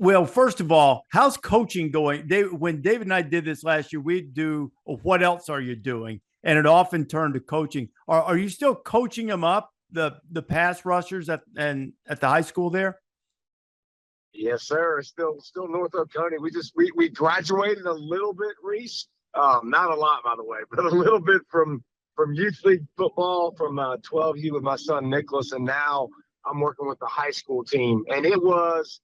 Well, first of all, how's coaching going? When David and I did this last year, we'd do what else are you doing? And it often turned to coaching. Are you still coaching them up, the pass rushers at the high school there? Yes, sir. Still North Oconee. We graduated a little bit, Reese. Not a lot, by the way, but a little bit from youth league football from 12U with my son Nicholas, and now I'm working with the high school team, and it was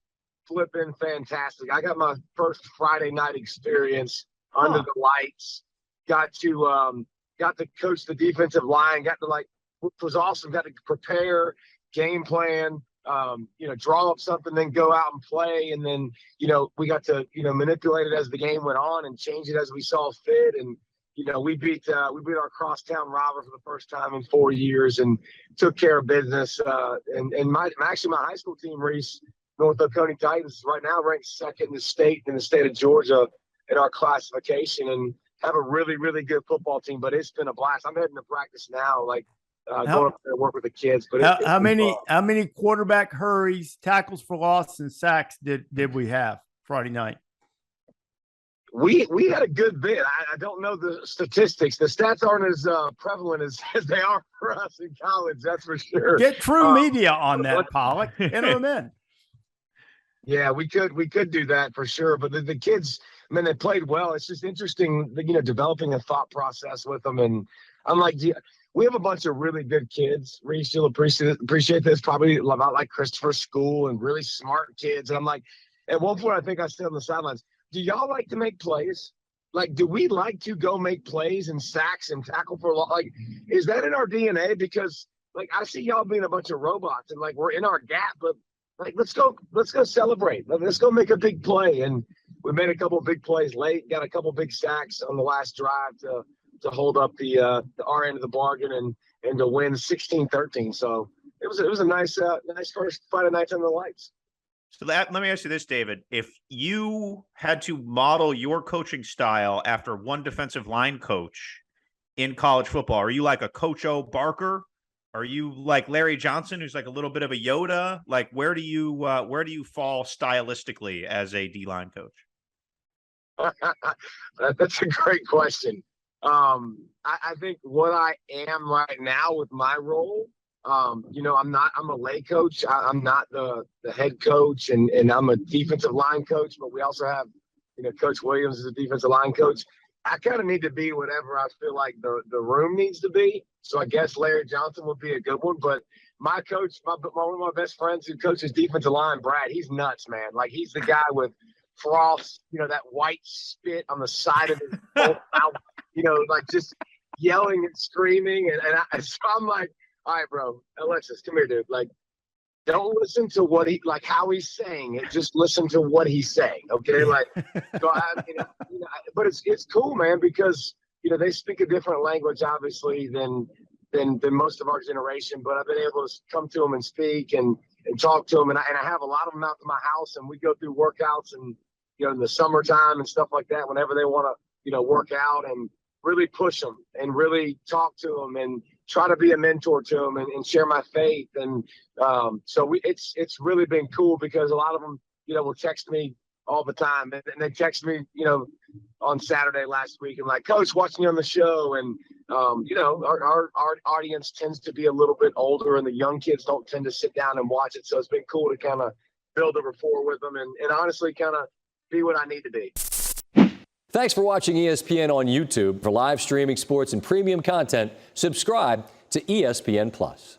flipping fantastic. I got my first Friday night experience under the lights. Got to coach the defensive line. Which was awesome. Got to prepare, game plan, draw up something, then go out and play. And then, we got to, manipulate it as the game went on and change it as we saw fit. And, we beat our crosstown rival for the first time in 4 years and took care of business. And my high school team, Reese, North Oconee Titans, is right now ranked second in the state of Georgia in our classification, and have a really, really good football team. But it's been a blast. I'm heading to practice now, going up there to work with the kids. But how many quarterback hurries, tackles for loss, and sacks did we have Friday night? We had a good bit. I don't know the statistics. The stats aren't as prevalent as they are for us in college. That's for sure. Get true media on that, Pollack. Enter them in. Yeah, we could do that for sure. But the kids, man, they played well. It's just interesting, developing a thought process with them. And I'm like, we have a bunch of really good kids. Reese, you'll appreciate this, probably about like Christopher School and really smart kids. And I'm like, at one point, I think I said on the sidelines, do y'all like to make plays? Like, do we like to go make plays and sacks and tackle for is that in our DNA? Because I see y'all being a bunch of robots and we're in our gap, but let's go celebrate. Let's go make a big play. And we made a couple of big plays late, got a couple of big sacks on the last drive to hold up the our end of the bargain and to win 16-13. So it was a nice first Friday night under the lights. So let me ask you this, David. If you had to model your coaching style after one defensive line coach in college football, are you like a Coach O Barker? Are you like Larry Johnson, who's like a little bit of a Yoda? Where do you fall stylistically as a D-line coach? That's a great question. I think what I am right now with my role, I'm a lay coach. I'm not the head coach, and I'm a defensive line coach, but we also have, Coach Williams is a defensive line coach. I kind of need to be whatever I feel like the room needs to be. So I guess Larry Johnson would be a good one. But my coach, one of my best friends who coaches defensive line, Brad, he's nuts, man. He's the guy with frost, that white spit on the side of his mouth, just yelling and screaming. So I'm like, all right, bro, Alexis, come here, dude. Don't listen to what how he's saying it. Just listen to what he's saying, okay? But it's cool, man, because they speak a different language, obviously, than most of our generation. But I've been able to come to them and speak and talk to them, and I have a lot of them out to my house, and we go through workouts and in the summertime and stuff like that. Whenever they want to work out, and really push them and really talk to them and try to be a mentor to them and share my faith. And so it's really been cool because a lot of them, will text me all the time. And they text me, on Saturday last week and Coach, watching you on the show. And, our audience tends to be a little bit older and the young kids don't tend to sit down and watch it. So it's been cool to kind of build a rapport with them and honestly kind of be what I need to be. Thanks for watching ESPN on YouTube. For live streaming sports and premium content, subscribe to ESPN+.